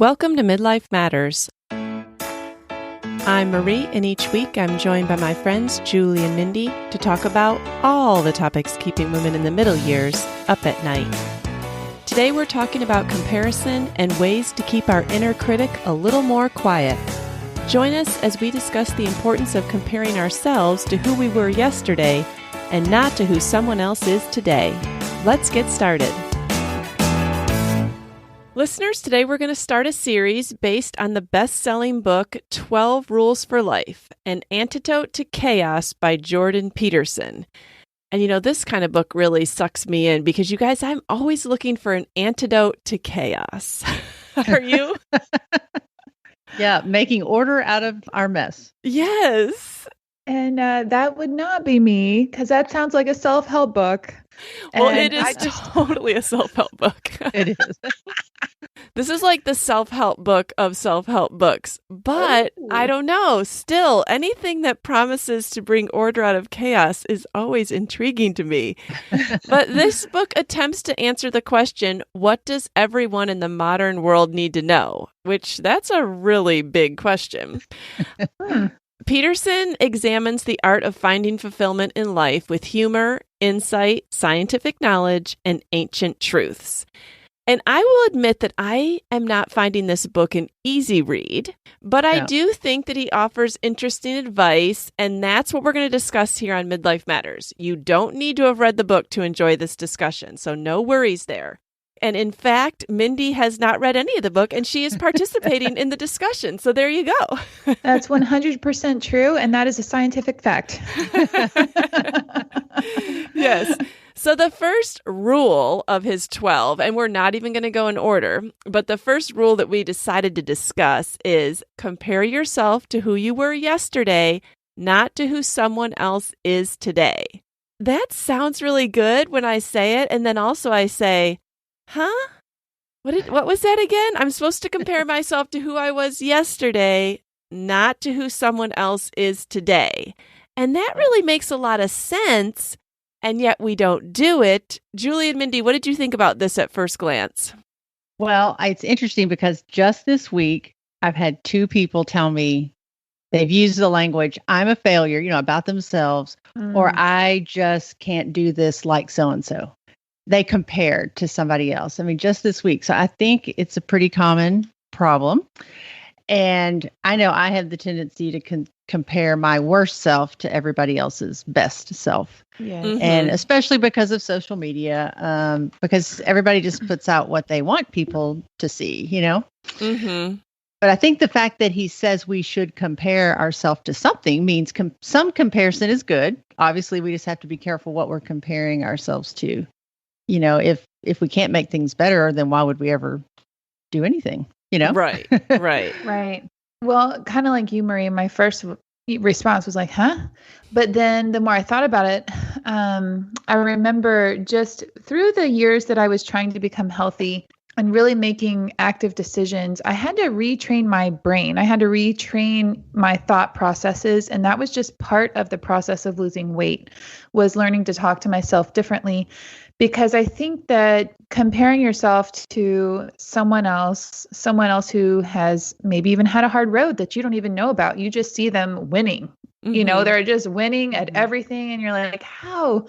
Welcome to Midlife Matters. I'm Marie, and each week I'm joined by my friends Julie and Mindy to talk about all the topics keeping women in the middle years up at night. Today we're talking about comparison and ways to keep our inner critic a little more quiet. Join us as we discuss the importance of comparing ourselves to who we were yesterday and not to who someone else is today. Let's get started. Listeners, today we're going to start a series based on the best-selling book 12 Rules for Life, An Antidote to Chaos by Jordan Peterson. And you know, this kind of book really sucks me in because you guys, I'm always looking for an antidote to chaos. Are you? Yeah, making order out of our mess. Yes. And that would not be me, because that sounds like a self-help book. Well, it is totally a self-help book. It is. This is like the self-help book of self-help books. But I don't know. Still, anything that promises to bring order out of chaos is always intriguing to me. But this book attempts to answer the question, what does everyone in the modern world need to know? Which that's a really big question. Peterson examines the art of finding fulfillment in life with humor, insight, scientific knowledge, and ancient truths. And I will admit that I am not finding this book an easy read, but I do think that he offers interesting advice, and that's what we're going to discuss here on Midlife Matters. You don't need to have read the book to enjoy this discussion, so no worries there. And in fact, Mindy has not read any of the book, and she is participating in the discussion. So there you go. That's 100% true, and that is a scientific fact. Yes. So the first rule of his 12, and we're not even going to go in order, but the first rule that we decided to discuss is compare yourself to who you were yesterday, not to who someone else is today. That sounds really good when I say it, and then also I say, huh? What was that again? I'm supposed to compare myself to who I was yesterday, not to who someone else is today. And that really makes a lot of sense, and yet we don't do it. Julie and Mindy, what did you think about this at first glance? Well, it's interesting because just this week, I've had two people tell me they've used the language, I'm a failure, about themselves, or I just can't do this like so-and-so. They compared to somebody else. I mean, just this week. So I think it's a pretty common problem. And I know I have the tendency to compare my worst self to everybody else's best self. Yes. Mm-hmm. And especially because of social media, because everybody just puts out what they want people to see, Mm-hmm. But I think the fact that he says we should compare ourselves to something means some comparison is good. Obviously, we just have to be careful what we're comparing ourselves to. If we can't make things better, then why would we ever do anything? Right. Right. Well, kind of like you, Marie, my first response was like, huh? But then the more I thought about it, I remember just through the years that I was trying to become healthy and really making active decisions, I had to retrain my brain. I had to retrain my thought processes. And that was just part of the process of losing weight, was learning to talk to myself differently. Because I think that comparing yourself to someone else who has maybe even had a hard road that you don't even know about, you just see them winning. Mm-hmm. They're just winning at everything. And you're like, how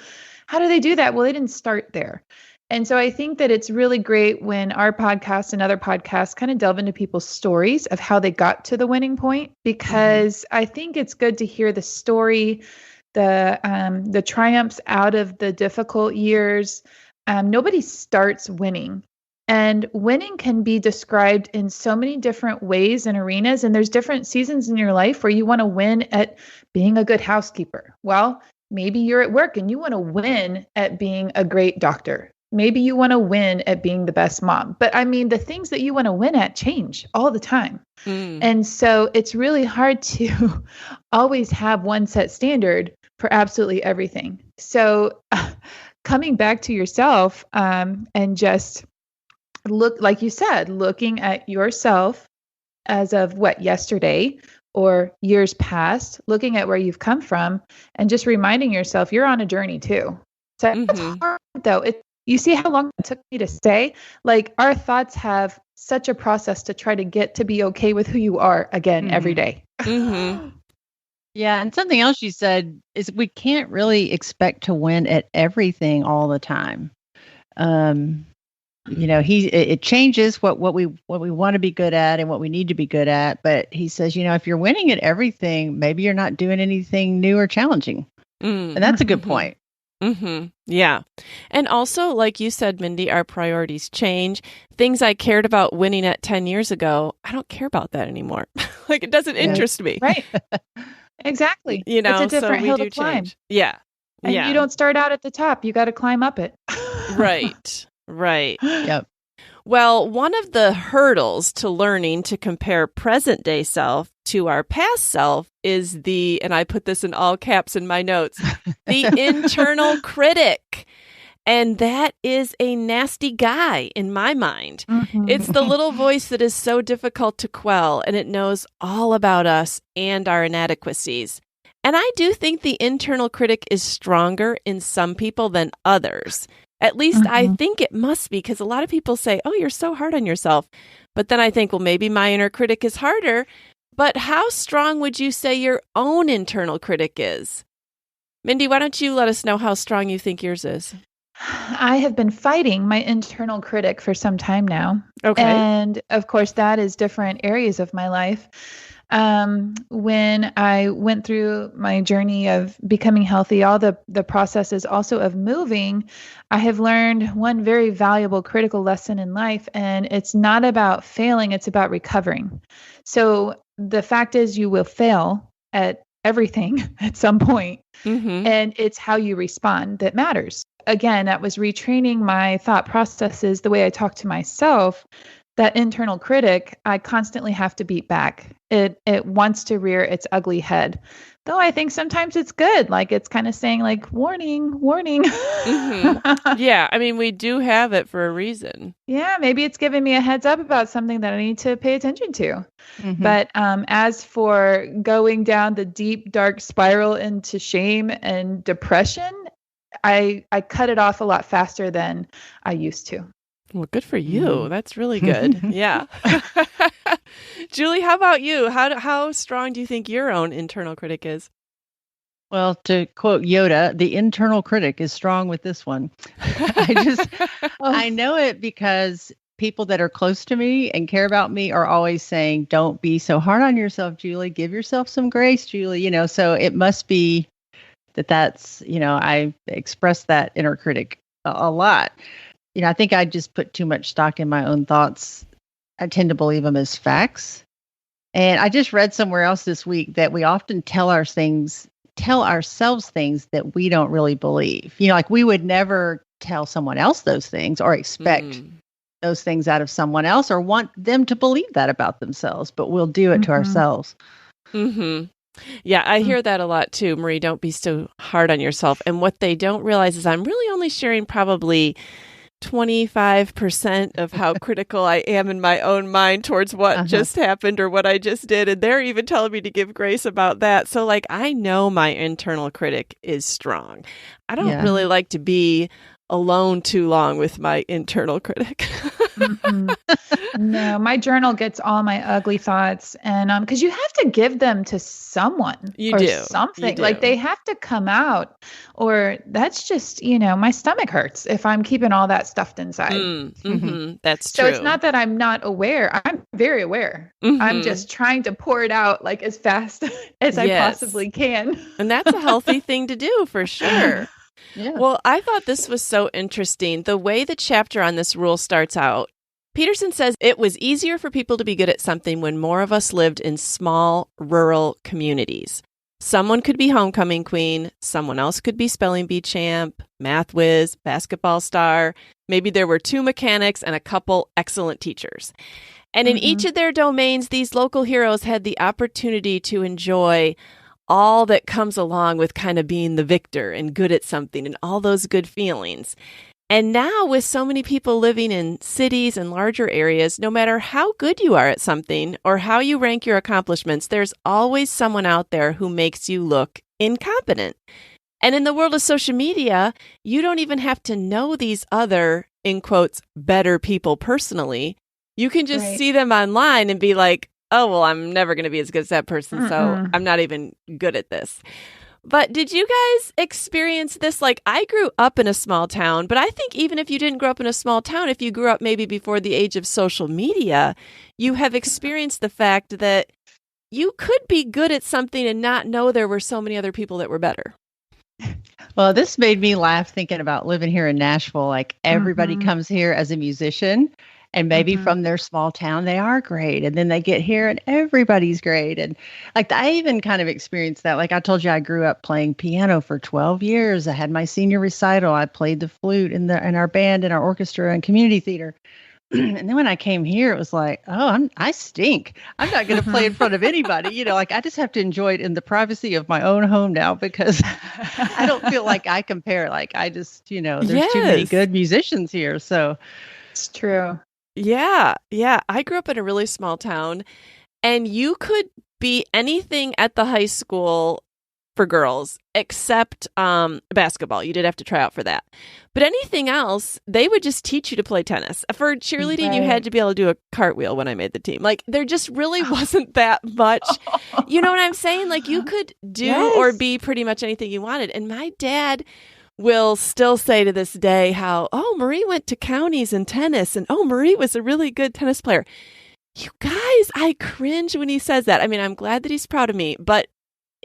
do they do that? Well, they didn't start there. And so I think that it's really great when our podcast and other podcasts kind of delve into people's stories of how they got to the winning point, because I think it's good to hear the story, the triumphs out of the difficult years. Nobody starts winning, and winning can be described in so many different ways and arenas. And there's different seasons in your life where you want to win at being a good housekeeper. Well, maybe you're at work and you want to win at being a great doctor. Maybe you want to win at being the best mom. But I mean, the things that you want to win at change all the time. And so it's really hard to always have one set standard for absolutely everything. So coming back to yourself and just look, like you said, looking at yourself as of yesterday or years past, looking at where you've come from and just reminding yourself you're on a journey too. So it's hard though. you see how long it took me to say? Like, our thoughts have such a process to try to get to be okay with who you are again every day. Mm-hmm. Yeah. And something else you said is we can't really expect to win at everything all the time. It changes what we want to be good at and what we need to be good at. But he says, if you're winning at everything, maybe you're not doing anything new or challenging. And that's a good point. Mm-hmm. Yeah. And also, like you said, Mindy, our priorities change. Things I cared about winning at 10 years ago, I don't care about that anymore. Like, it doesn't interest me. Right. Exactly. It's a different hill to climb. Yeah. And you don't start out at the top. You got to climb up it. Right. Right. Yep. Well, one of the hurdles to learning to compare present day self to our past self is and I put this in all caps in my notes, the internal critic. And that is a nasty guy in my mind. Mm-hmm. It's the little voice that is so difficult to quell, and it knows all about us and our inadequacies. And I do think the internal critic is stronger in some people than others. At least I think it must be, because a lot of people say, oh, you're so hard on yourself. But then I think, well, maybe my inner critic is harder. But how strong would you say your own internal critic is? Mindy, why don't you let us know how strong you think yours is? I have been fighting my internal critic for some time now. Okay. And of course, that is different areas of my life. When I went through my journey of becoming healthy, all the processes also of moving, I have learned one very valuable critical lesson in life, and it's not about failing, it's about recovering. So the fact is, you will fail at everything at some point, and it's how you respond that matters. Again, that was retraining my thought processes, the way I talk to myself. That internal critic, I constantly have to beat back. It wants to rear its ugly head. Though I think sometimes it's good. Like, it's kind of saying, like, warning, warning. Yeah, I mean, we do have it for a reason. Yeah, maybe it's giving me a heads up about something that I need to pay attention to. But as for going down the deep, dark spiral into shame and depression, I cut it off a lot faster than I used to. Well, good for you. That's really good. Yeah. Julie, how about you? How strong do you think your own internal critic is? Well, to quote Yoda, the internal critic is strong with this one. I know it because people that are close to me and care about me are always saying, don't be so hard on yourself, Julie. Give yourself some grace, Julie. So it must be that's, I express that inner critic a lot. I think I just put too much stock in my own thoughts. I tend to believe them as facts. And I just read somewhere else this week that we often tell ourselves things that we don't really believe. Like we would never tell someone else those things or expect those things out of someone else or want them to believe that about themselves, but we'll do it to ourselves. Yeah, I hear that a lot too, Marie. Don't be so hard on yourself. And what they don't realize is I'm really only sharing probably 25% of how critical I am in my own mind towards what just happened or what I just did. And they're even telling me to give grace about that. So I know my internal critic is strong. I don't really like to be alone too long with my internal critic. No, my journal gets all my ugly thoughts, and because you have to give them to someone something. Like they have to come out, or that's just my stomach hurts if I'm keeping all that stuffed inside. That's true. So it's not that I'm not aware. I'm very aware. I'm just trying to pour it out like as fast as I possibly can. And that's a healthy thing to do for sure. Yeah. Well, I thought this was so interesting. The way the chapter on this rule starts out, Peterson says it was easier for people to be good at something when more of us lived in small, rural communities. Someone could be homecoming queen, someone else could be spelling bee champ, math whiz, basketball star. Maybe there were 2 mechanics and a couple excellent teachers. And in each of their domains, these local heroes had the opportunity to enjoy all that comes along with kind of being the victor and good at something and all those good feelings. And now with so many people living in cities and larger areas, no matter how good you are at something or how you rank your accomplishments, there's always someone out there who makes you look incompetent. And in the world of social media, you don't even have to know these other, in quotes, better people personally. You can just see them online and be like, oh, well, I'm never going to be as good as that person, so I'm not even good at this. But did you guys experience this? Like, I grew up in a small town, but I think even if you didn't grow up in a small town, if you grew up maybe before the age of social media, you have experienced the fact that you could be good at something and not know there were so many other people that were better. Well, this made me laugh thinking about living here in Nashville. Like everybody comes here as a musician and maybe from their small town, they are great. And then they get here and everybody's great. And like, I even kind of experienced that. Like I told you, I grew up playing piano for 12 years. I had my senior recital. I played the flute in our band, in our orchestra and community theater. And then when I came here, it was like, oh, I stink. I'm not going to play in front of anybody. Like I just have to enjoy it in the privacy of my own home now because I don't feel like I compare. Like I just, there's too many good musicians here. So it's true. Yeah. Yeah. I grew up in a really small town and you could be anything at the high school for girls except basketball. You did have to try out for that. But anything else, they would just teach you to play tennis. For cheerleading, you had to be able to do a cartwheel when I made the team. Like there just really wasn't that much. You know what I'm saying? Like you could do or be pretty much anything you wanted. And my dad will still say to this day how, oh, Marie went to counties in tennis and oh, Marie was a really good tennis player. You guys, I cringe when he says that. I mean, I'm glad that he's proud of me, but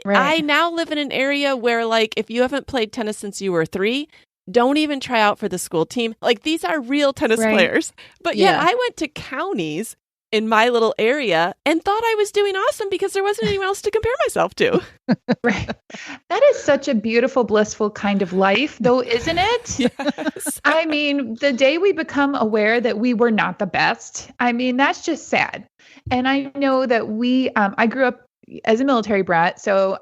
I now live in an area where like, if you haven't played tennis since you were 3, don't even try out for the school team. Like these are real tennis players, but yet I went to counties in my little area and thought I was doing awesome because there wasn't anyone else to compare myself to. Right. That is such a beautiful, blissful kind of life, though, isn't it? Yes. I mean, the day we become aware that we were not the best, I mean, that's just sad. And I know that I grew up as a military brat, so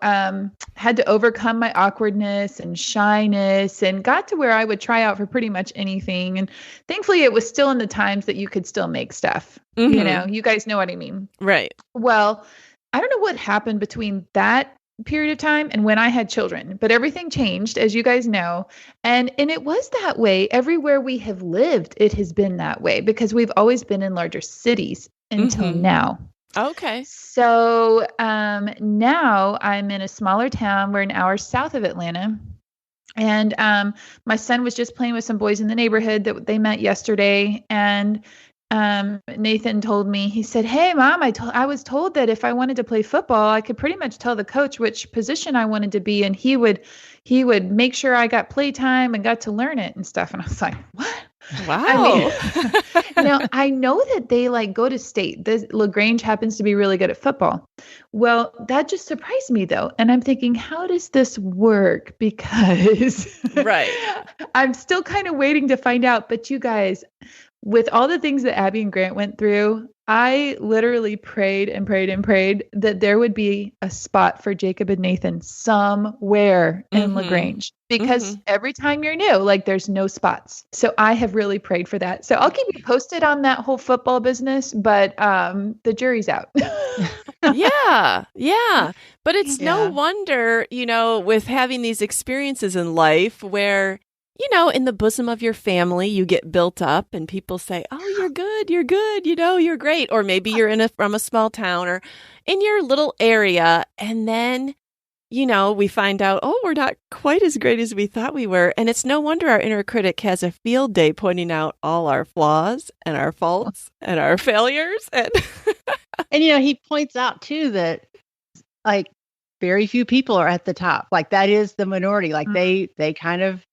had to overcome my awkwardness and shyness and got to where I would try out for pretty much anything. And thankfully, it was still in the times that you could still make stuff. You guys know what I mean. Right. Well, I don't know what happened between that period of time and when I had children, but everything changed, as you guys know. And it was that way everywhere we have lived. It has been that way because we've always been in larger cities until now. Okay. So now I'm in a smaller town. We're an hour south of Atlanta. And my son was just playing with some boys in the neighborhood that they met yesterday. And Nathan told me, he said, hey, Mom, I was told that if I wanted to play football, I could pretty much tell the coach which position I wanted to be. And he would make sure I got play time and got to learn it and stuff. And I was like, what? Wow. I mean, I know that they like go to state. LaGrange happens to be really good at football. Well, that just surprised me though. And I'm thinking, how does this work? Because I'm still kind of waiting to find out. But you guys, with all the things that Abby and Grant went through, I literally prayed and prayed and prayed that there would be a spot for Jacob and Nathan somewhere in LaGrange because every time you're new, like there's no spots. So I have really prayed for that. So I'll keep you posted on that whole football business, but the jury's out. Yeah. But it's no wonder, with having these experiences in life where in the bosom of your family, you get built up and people say, oh, you're good, you're great. Or maybe you're from a small town or in your little area. And then, we find out, oh, we're not quite as great as we thought we were. And it's no wonder our inner critic has a field day pointing out all our flaws and our faults and our failures. And, he points out, too, that like very few people are at the top. Like that is the minority. Like they kind of,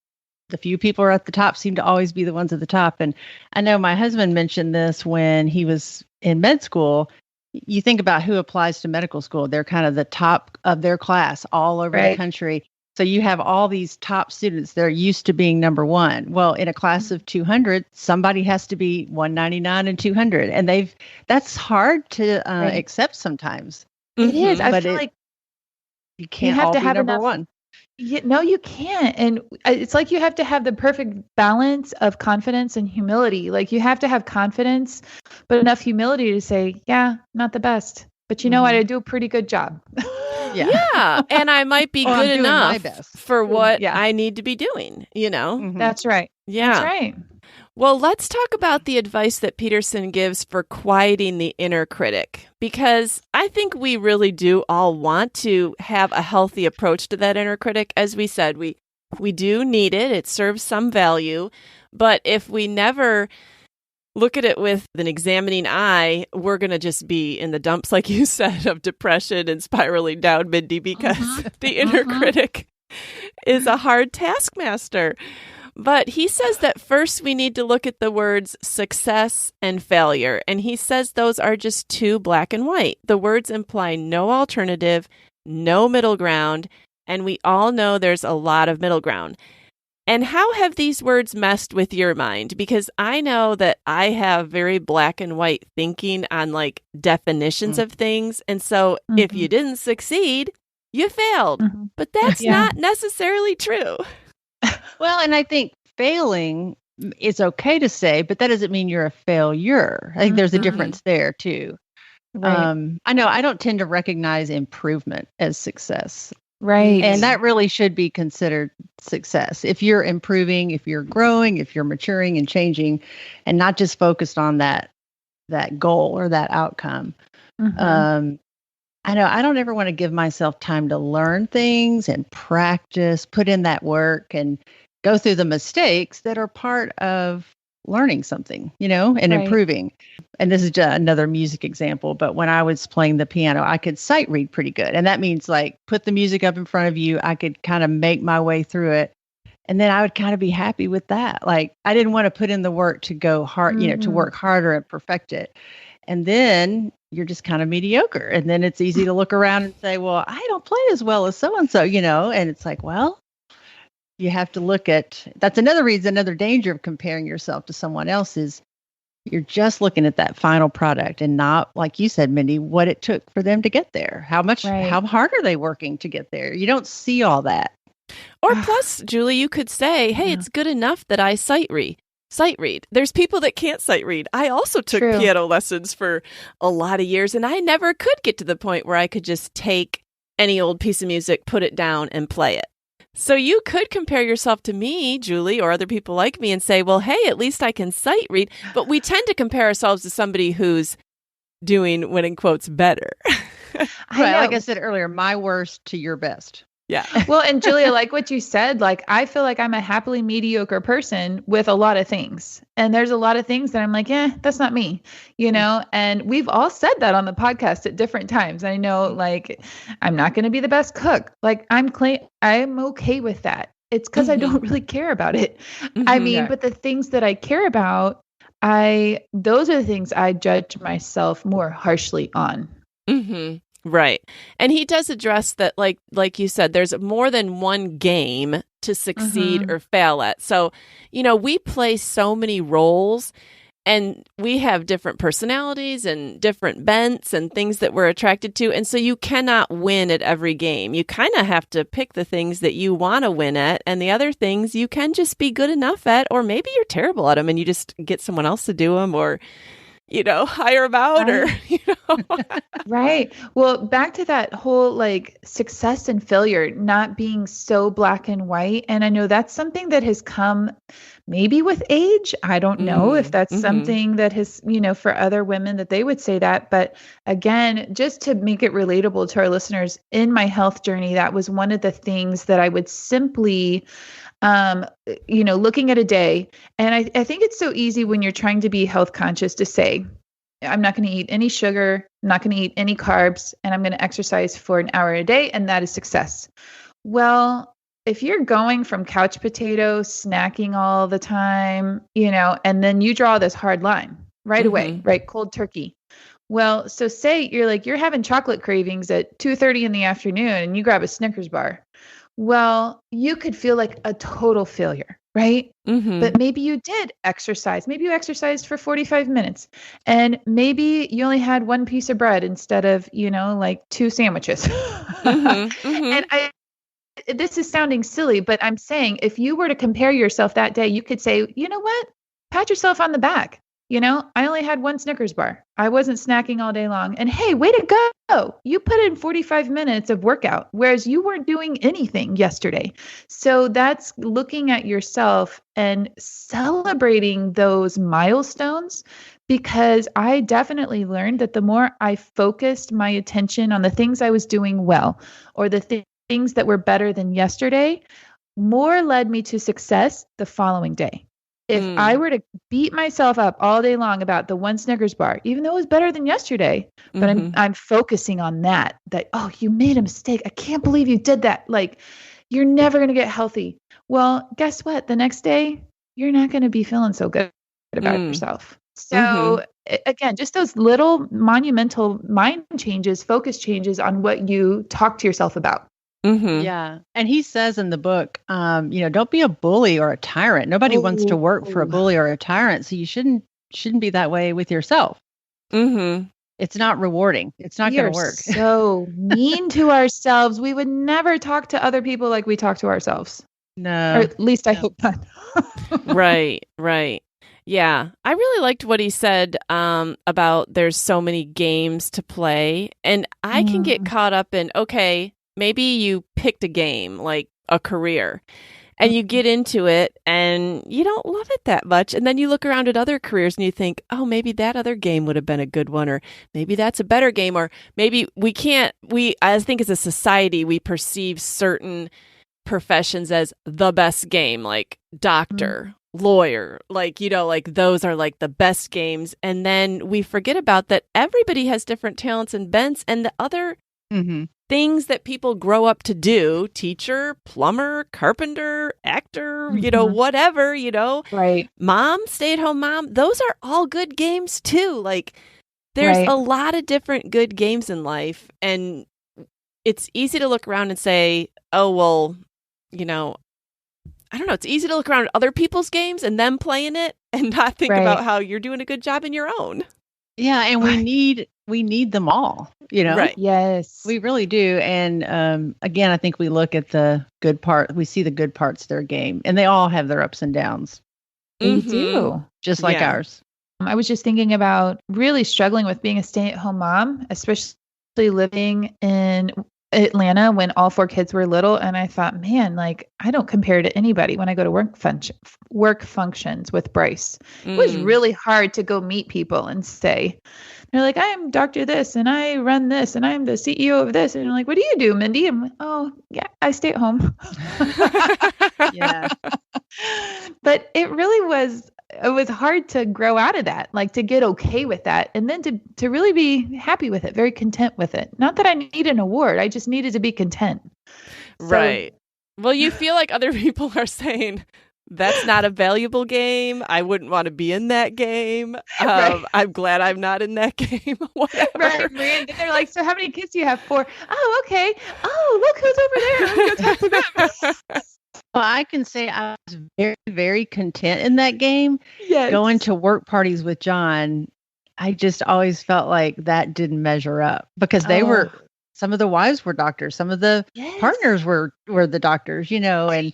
the few people are at the top seem to always be the ones at the top. And I know my husband mentioned this when he was in med school. You think about who applies to medical school. They're kind of the top of their class all over the country. So you have all these top students that are used to being number one. Well, in a class of 200, somebody has to be 199 and 200. And that's hard to accept sometimes. It is. I feel like you can't all be number one. No, you can't. And it's like you have to have the perfect balance of confidence and humility. Like you have to have confidence, but enough humility to say, yeah, not the best. But you know what? I do a pretty good job. Yeah. And I might be Or good I'm doing my enough best. for what Yeah. I need to be doing, Mhm. That's right. Yeah. That's right. Well, let's talk about the advice that Peterson gives for quieting the inner critic, because I think we really do all want to have a healthy approach to that inner critic. As we said, we do need it. It serves some value. But if we never look at it with an examining eye, we're going to just be in the dumps, like you said, of depression and spiraling down, Mindy, because the inner critic is a hard taskmaster. But he says that first we need to look at the words success and failure. And he says those are just too black and white. The words imply no alternative, no middle ground, and we all know there's a lot of middle ground. And how have these words messed with your mind? Because I know that I have very black and white thinking on like definitions of things. And so if you didn't succeed, you failed. But that's not necessarily true. Well, and I think failing is okay to say, but that doesn't mean you're a failure. I think there's a difference there too. Right. I know I don't tend to recognize improvement as success. Right. And that really should be considered success. If you're improving, if you're growing, if you're maturing and changing, and not just focused on that goal or that outcome. I know I don't ever want to give myself time to learn things and practice, put in that work and go through the mistakes that are part of learning something, and improving. And this is just another music example, but when I was playing the piano, I could sight read pretty good. And that means like put the music up in front of you. I could kind of make my way through it. And then I would kind of be happy with that. Like I didn't want to put in the work to go hard, to work harder and perfect it. And then you're just kind of mediocre. And then it's easy to look around and say, well, I don't play as well as so-and-so, and it's like, well, you have to look at, that's another reason, another danger of comparing yourself to someone else is you're just looking at that final product and not, like you said, Mindy, what it took for them to get there. How hard are they working to get there? You don't see all that. Or plus, Julie, you could say, hey, it's good enough that I sight read. There's people that can't sight read. I also took piano lessons for a lot of years, and I never could get to the point where I could just take any old piece of music, put it down, and play it. So you could compare yourself to me, Julie, or other people like me and say, well, hey, at least I can sight read. But we tend to compare ourselves to somebody who's doing, when in quotes, better. Like I said earlier, my worst to your best. Yeah. Well, and Julia, like what you said, like I feel like I'm a happily mediocre person with a lot of things. And there's a lot of things that I'm like, that's not me, and we've all said that on the podcast at different times. I know like I'm not going to be the best cook. Like I'm okay with that. It's because I don't really care about it. I mean, but the things that I care about, those are the things I judge myself more harshly on. Right. And he does address that, like you said, there's more than one game to succeed or fail at. So, we play so many roles and we have different personalities and different bents and things that we're attracted to. And so you cannot win at every game. You kind of have to pick the things that you want to win at, and the other things you can just be good enough at, or maybe you're terrible at them and you just get someone else to do them, or hire them out, or, Right. Well, back to that whole like success and failure not being so black and white. And I know that's something that has come maybe with age. I don't know if that's something that has, for other women that they would say that. But again, just to make it relatable to our listeners, in my health journey, that was one of the things that I would simply looking at a day. And I think it's so easy when you're trying to be health conscious to say, I'm not going to eat any sugar, I'm not going to eat any carbs, and I'm going to exercise for an hour a day. And that is success. Well, if you're going from couch potato, snacking all the time, and then you draw this hard line right away, right? Cold turkey. Well, so say you're having chocolate cravings at 2:30 in the afternoon and you grab a Snickers bar. Well, you could feel like a total failure, right? But maybe you did exercise. Maybe you exercised for 45 minutes and maybe you only had one piece of bread instead of, like 2 sandwiches. And this is sounding silly, but I'm saying if you were to compare yourself that day, you could say, you know what? Pat yourself on the back. I only had one Snickers bar. I wasn't snacking all day long. And hey, way to go. You put in 45 minutes of workout, whereas you weren't doing anything yesterday. So that's looking at yourself and celebrating those milestones, because I definitely learned that the more I focused my attention on the things I was doing well, or the things that were better than yesterday, more led me to success the following day. If I were to beat myself up all day long about the one Snickers bar, even though it was better than yesterday, but I'm focusing on that, oh, you made a mistake. I can't believe you did that. Like, you're never going to get healthy. Well, guess what? The next day, you're not going to be feeling so good about yourself. So again, just those little monumental mind changes, focus changes on what you talk to yourself about. Yeah. And he says in the book, don't be a bully or a tyrant. Nobody wants to work for a bully or a tyrant. So you shouldn't be that way with yourself. It's not rewarding. It's not going to work. So mean to ourselves. We would never talk to other people like we talk to ourselves. No. Or at least I hope not. Right. Yeah. I really liked what he said about there's so many games to play. And I can get caught up in, okay, maybe you picked a game, like a career, and you get into it and you don't love it that much. And then you look around at other careers and you think, oh, maybe that other game would have been a good one, or maybe that's a better game, or maybe I think as a society, we perceive certain professions as the best game, like doctor, lawyer, like those are like the best games. And then we forget about that everybody has different talents and bents, and the other things that people grow up to do, teacher, plumber, carpenter, actor, whatever, right. Mom, stay-at-home mom, those are all good games too. Like, there's a lot of different good games in life, and it's easy to look around and say, oh, well, I don't know. It's easy to look around at other people's games and them playing it and not think about how you're doing a good job in your own. Yeah, and we need them all, Right. Yes. We really do. And again, I think we look at the good part. We see the good parts of their game, and they all have their ups and downs. They do. Just like ours. I was just thinking about really struggling with being a stay-at-home mom, especially living in Atlanta when all 4 kids were little. And I thought, man, like, I don't compare to anybody when I go to work functions with Bryce. It was really hard to go meet people and say, they're like, I'm Dr. This and I run this and I'm the CEO of this. And you're like, what do you do, Mindy? I'm like, oh, yeah, I stay at home. Yeah. But it was hard to grow out of that, like to get okay with that. And then to really be happy with it, very content with it. Not that I need an award. I just needed to be content. Right. Well, you feel like other people are saying, that's not a valuable game. I wouldn't want to be in that game. I'm glad I'm not in that game. Whatever. Right. And they're like, so how many kids do you have? 4. Oh, okay. Oh, look who's over there. Let me go talk to them. Well, I can say I was very, very content in that game. Yes. Going to work parties with John, I just always felt like that didn't measure up, because some of the wives were doctors, some of the partners were the doctors, and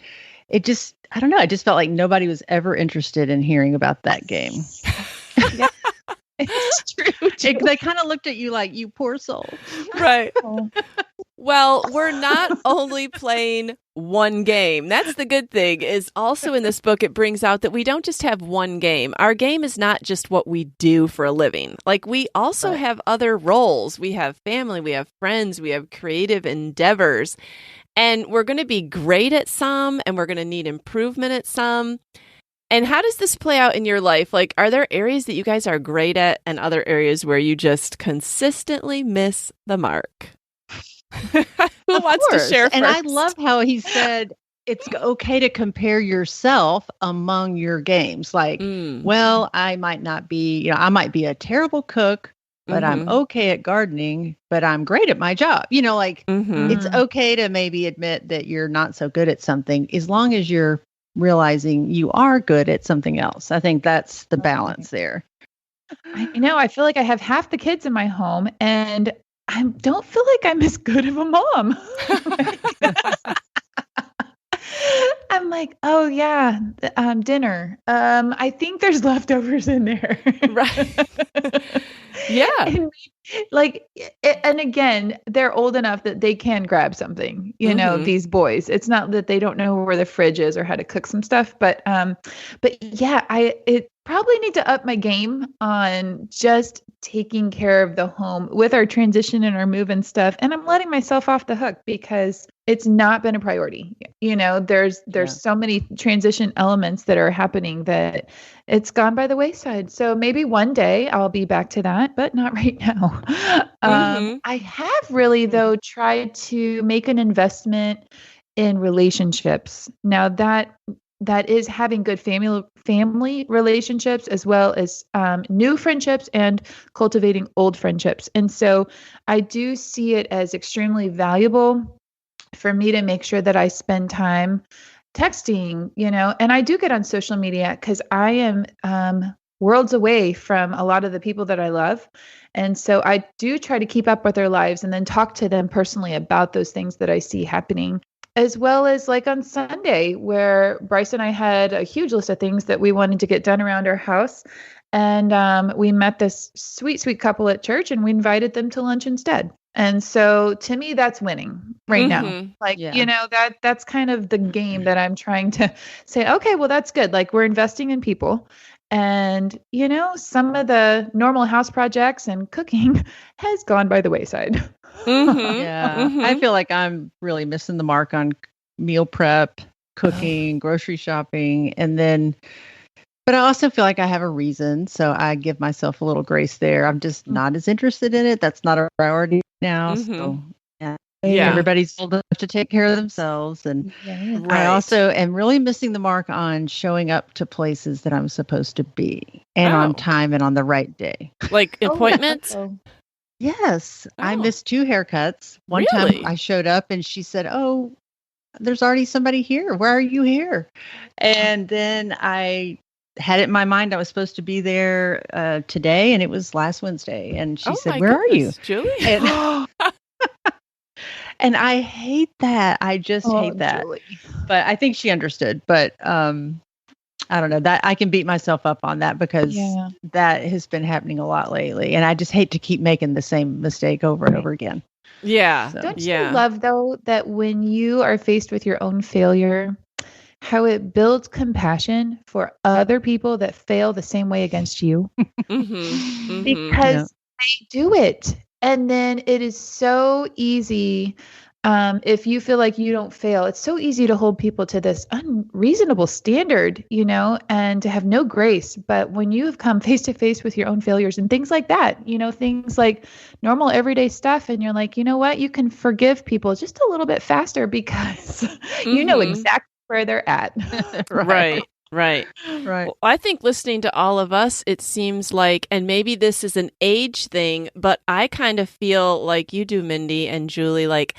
it just, I don't know, I just felt like nobody was ever interested in hearing about that game. It's true. They kind of looked at you like, you poor soul. Right. Well, we're not only playing one game. That's the good thing, is also in this book, it brings out that we don't just have one game. Our game is not just what we do for a living. Like, we also have other roles. We have family, we have friends, we have creative endeavors. And we're going to be great at some, and we're going to need improvement at some. And how does this play out in your life? Like, are there areas that you guys are great at and other areas where you just consistently miss the mark? Who wants to share first? And I love how he said it's okay to compare yourself among your games. Like, well, I might not be, I might be a terrible cook, but I'm okay at gardening, but I'm great at my job. It's okay to maybe admit that you're not so good at something, as long as you're realizing you are good at something else. I think that's the balance there. I feel like I have half the kids in my home, and I don't feel like I'm as good of a mom. I'm I'm like, oh yeah, dinner. I think there's leftovers in there. Right. Yeah. And like, and again, they're old enough that they can grab something, these boys. It's not that they don't know where the fridge is or how to cook some stuff, but yeah, it probably need to up my game on just taking care of the home with our transition and our move and stuff. And I'm letting myself off the hook because it's not been a priority. There's so many transition elements that are happening that it's gone by the wayside. So maybe one day I'll be back to that, but not right now. I have really, though, tried to make an investment in relationships. Now that is having good family relationships as well as new friendships and cultivating old friendships. And so I do see it as extremely valuable for me to make sure that I spend time texting, and I do get on social media because I am worlds away from a lot of the people that I love. And so I do try to keep up with their lives and then talk to them personally about those things that I see happening. As well as like on Sunday, where Bryce and I had a huge list of things that we wanted to get done around our house. And we met this sweet, sweet couple at church and we invited them to lunch instead. And so to me, that's winning right now. Like, that's kind of the game that I'm trying to say, okay, well, that's good. Like we're investing in people. And, some of the normal house projects and cooking has gone by the wayside. I feel like I'm really missing the mark on meal prep, cooking, grocery shopping, but I also feel like I have a reason. So I give myself a little grace there. I'm just not as interested in it. That's not a priority now. So everybody's old enough to take care of themselves. And I also am really missing the mark on showing up to places that I'm supposed to be and on time and on the right day. Like appointments? Yes. I missed 2 haircuts. One time I showed up and she said, "Oh, there's already somebody here. Why are you here?" And then I had it in my mind I was supposed to be there today, and it was last Wednesday. And she said, "Where are you?" Julie? And I hate that. I just hate that. Julie. But I think she understood. But I don't know, that I can beat myself up on that because that has been happening a lot lately. And I just hate to keep making the same mistake over and over again. Yeah. So. Don't you love, though, that when you are faced with your own failure, how it builds compassion for other people that fail the same way against you? Because they do it. And then it is so easy. If you feel like you don't fail, it's so easy to hold people to this unreasonable standard, and to have no grace. But when you have come face to face with your own failures and things like that, things like normal everyday stuff, and you're like, you know what, you can forgive people just a little bit faster because you know exactly where they're at. Right. Well, I think listening to all of us, it seems like, and maybe this is an age thing, but I kind of feel like you do, Mindy and Julie, like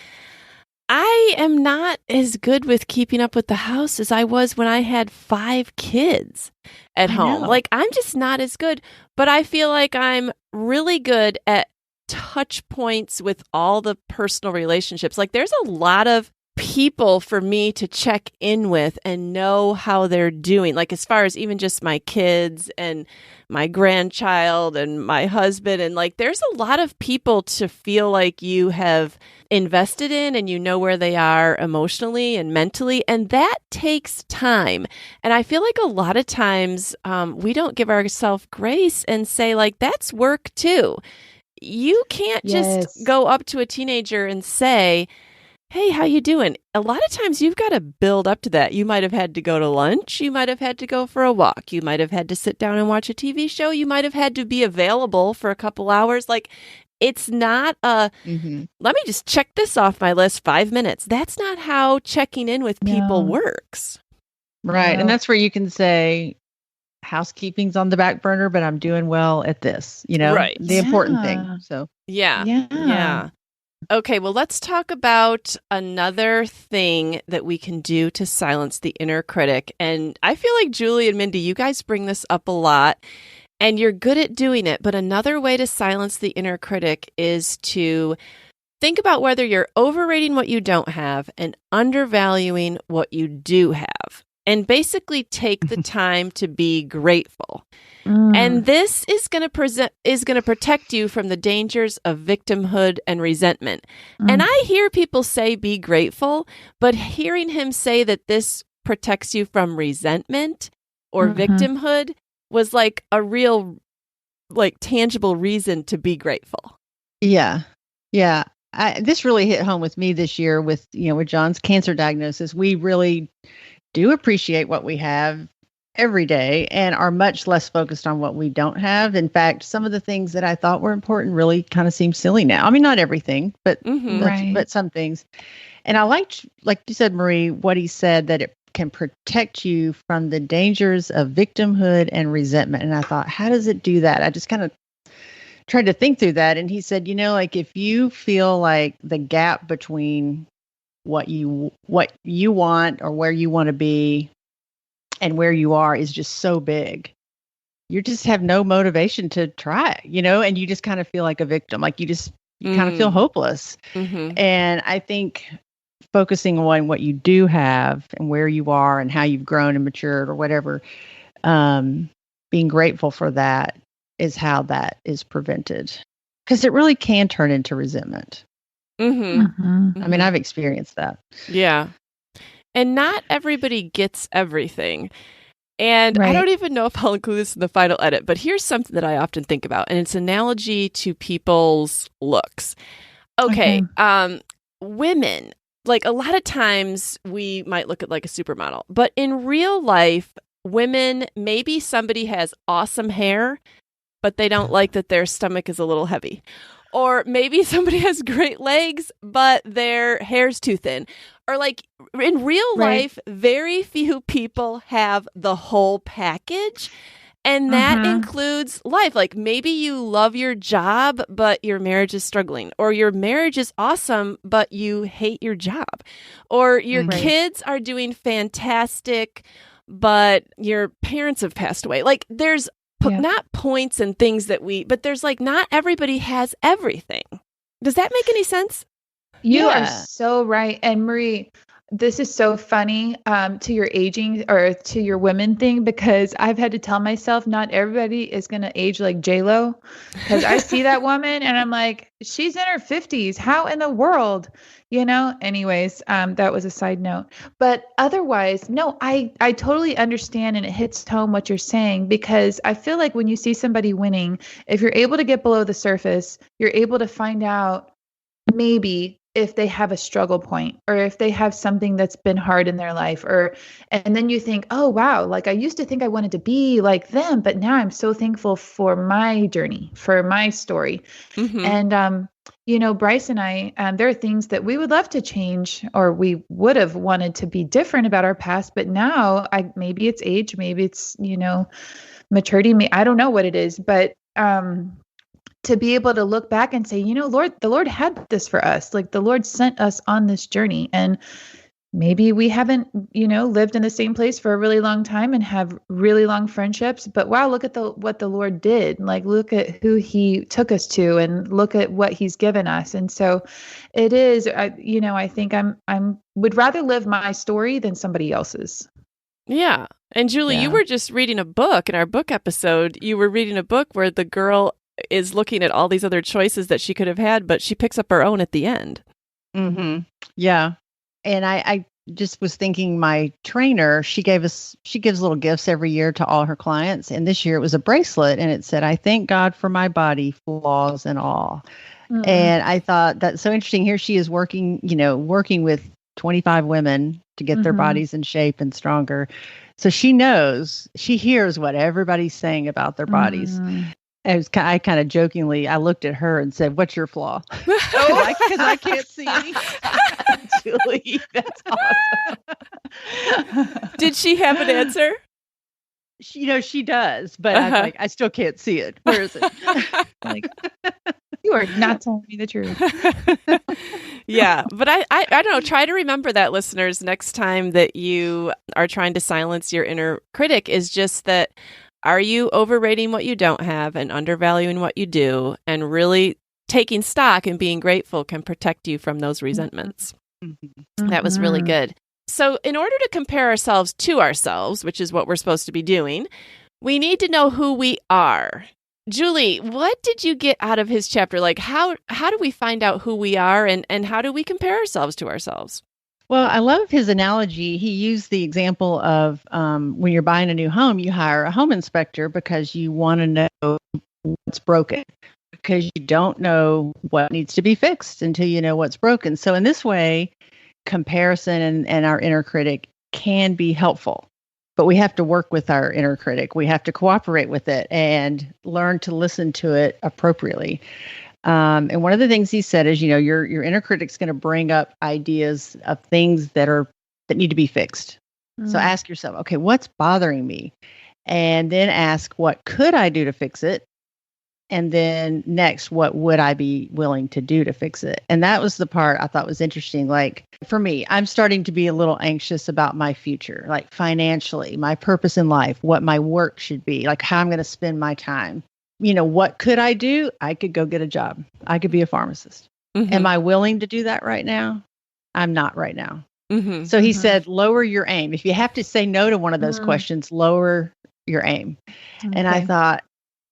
I am not as good with keeping up with the house as I was when I had 5 kids at home. Like I'm just not as good, but I feel like I'm really good at touch points with all the personal relationships. Like there's a lot of people for me to check in with and know how they're doing, like as far as even just my kids and my grandchild and my husband, and like there's a lot of people to feel like you have invested in and you know where they are emotionally and mentally, and that takes time. And I feel like a lot of times we don't give ourselves grace and say like that's work too. You can't just go up to a teenager and say, "Hey, how you doing?" A lot of times you've got to build up to that. You might have had to go to lunch. You might have had to go for a walk. You might have had to sit down and watch a TV show. You might have had to be available for a couple hours. Like it's not let me just check this off my list, 5 minutes. That's not how checking in with people works. Right. And that's where you can say, housekeeping's on the back burner, but I'm doing well at this, right. The important thing. So yeah. Okay, well, let's talk about another thing that we can do to silence the inner critic. And I feel like Julie and Mindy, you guys bring this up a lot, and you're good at doing it. But another way to silence the inner critic is to Think about whether you're overrating what you don't have and undervaluing what you do have. And basically take the time to be grateful. And this is going to protect you from the dangers of victimhood and resentment. And I hear people say be grateful, but hearing him say that this protects you from resentment or victimhood was like a real, like, tangible reason to be grateful. Yeah. Yeah. This really hit home with me this year with John's cancer diagnosis. We really do appreciate what we have every day and are much less focused on what we don't have. In fact, some of the things that I thought were important really kind of seem silly now. I mean, not everything, but some things. And I liked, like you said, Marie, what he said, that it can protect you from the dangers of victimhood and resentment. And I thought, how does it do that? I just kind of tried to think through that. And he said, like if you feel like the gap between what you want or where you want to be and where you are is just so big, you just have no motivation to try, and you just kind of feel like a victim, like you kind of feel hopeless. And I think focusing on what you do have and where you are and how you've grown and matured or whatever, being grateful for that is how that is prevented, because it really can turn into resentment. I mean, I've experienced that. Yeah. And not everybody gets everything. And I don't even know if I'll include this in the final edit, but here's something that I often think about, and it's an analogy to people's looks. Okay. Women, like a lot of times we might look at like a supermodel, but in real life, women, maybe somebody has awesome hair, but they don't like that their stomach is a little heavy. Or maybe somebody has great legs, but their hair's too thin. Or like in real life, very few people have the whole package. And that includes life. Like maybe you love your job, but your marriage is struggling. Or your marriage is awesome, but you hate your job. Or your kids are doing fantastic, but your parents have passed away. Like there's not points and things but there's like not everybody has everything. Does that make any sense? You are so right. And Marie, this is so funny to your aging or to your women thing, because I've had to tell myself not everybody is going to age like J-Lo, because I see that woman and I'm like, she's in her 50s. How in the world? Anyways, that was a side note. But otherwise, no, I totally understand, and it hits home what you're saying, because I feel like when you see somebody winning, if you're able to get below the surface, you're able to find out maybe if they have a struggle point or if they have something that's been hard in their life, and then you think, oh, wow, like I used to think I wanted to be like them, but now I'm so thankful for my journey, for my story. And, Bryce and I, there are things that we would love to change, or we would have wanted to be different about our past, but now maybe it's age, maybe it's, maturity, I don't know what it is, but, to be able to look back and say, Lord, the Lord had this for us. Like the Lord sent us on this journey, and maybe we haven't, lived in the same place for a really long time and have really long friendships, but wow, look at what the Lord did. Like, look at who he took us to and look at what he's given us. And so it is, I think would rather live my story than somebody else's. Yeah. And Julie, you were just reading a book in our book episode. You were reading a book where the girl is looking at all these other choices that she could have had, but she picks up her own at the end. Yeah. And I just was thinking, my trainer, she gives little gifts every year to all her clients. And this year it was a bracelet, and it said, I thank God for my body, flaws and all. And I thought that's so interesting. Here she is working with 25 women to get their bodies in shape and stronger. So she hears what everybody's saying about their bodies. I kind of jokingly, I looked at her and said, "What's your flaw?" Because I can't see any. Julie, that's awesome. Did she have an answer? She does, but I still can't see it. Where is it? Like, you are not telling me the truth. Yeah, but I don't know. Try to remember that, listeners, next time that you are trying to silence your inner critic, is just that. Are you overrating what you don't have and undervaluing what you do, and really taking stock and being grateful can protect you from those resentments. Mm-hmm. That was really good. So in order to compare ourselves to ourselves, which is what we're supposed to be doing, we need to know who we are. Julie, what did you get out of his chapter? Like, how do we find out who we are, and how do we compare ourselves to ourselves? Well, I love his analogy. He used the example of when you're buying a new home, you hire a home inspector because you want to know what's broken, because you don't know what needs to be fixed until you know what's broken. So in this way, comparison and our inner critic can be helpful. But we have to work with our inner critic. We have to cooperate with it and learn to listen to it appropriately. And one of the things he said is, your inner critic's going to bring up ideas of things that need to be fixed. So ask yourself, okay, what's bothering me? And then ask, what could I do to fix it? And then next, what would I be willing to do to fix it? And that was the part I thought was interesting. Like for me, I'm starting to be a little anxious about my future, like financially, my purpose in life, what my work should be, like how I'm going to spend my time. What could I do? I could go get a job. I could be a pharmacist. Mm-hmm. Am I willing to do that right now? I'm not right now. Mm-hmm. So he said, lower your aim. If you have to say no to one of those questions, lower your aim. Okay. And I thought,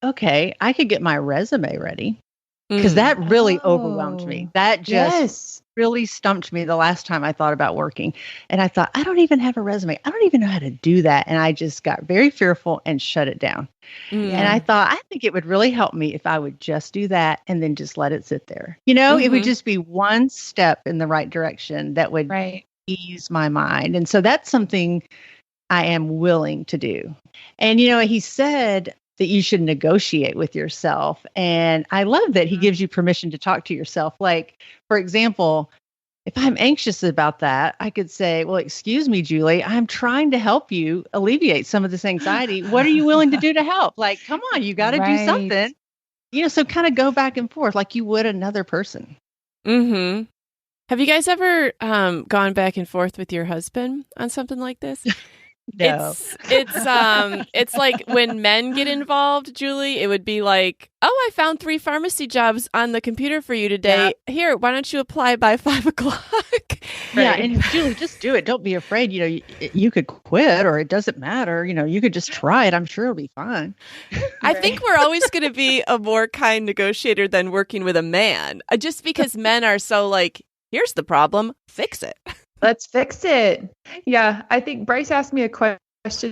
okay, I could get my resume ready, because that really overwhelmed me. That just really stumped me the last time I thought about working. And I thought, I don't even have a resume. I don't even know how to do that. And I just got very fearful and shut it down. And I thought, I think it would really help me if I would just do that and then just let it sit there. It would just be one step in the right direction that would ease my mind. And so that's something I am willing to do. And, he said that you should negotiate with yourself. And I love that he gives you permission to talk to yourself. Like, for example, if I'm anxious about that, I could say, well, excuse me, Julie, I'm trying to help you alleviate some of this anxiety. What are you willing to do to help? Like, come on, you got to do something. So kind of go back and forth like you would another person. Mm-hmm. Have you guys ever gone back and forth with your husband on something like this? No. It's like when men get involved, Julie, it would be like, oh, I found 3 pharmacy jobs on the computer for you today. Yeah. Here, why don't you apply by 5 o'clock? Yeah, and Julie, just do it. Don't be afraid. You could quit, or it doesn't matter. You could just try it. I'm sure it'll be fine. I think we're always going to be a more kind negotiator than working with a man, just because men are so like, here's the problem, fix it. Let's fix it. Yeah. I think Bryce asked me a question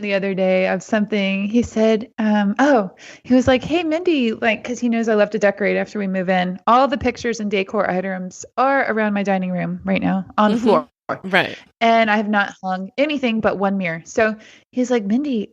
the other day of something. He said, he was like, hey, Mindy, like, cause he knows I love to decorate after we move in. All the pictures and decor items are around my dining room right now on the floor. Right. And I have not hung anything but one mirror. So he's like, Mindy,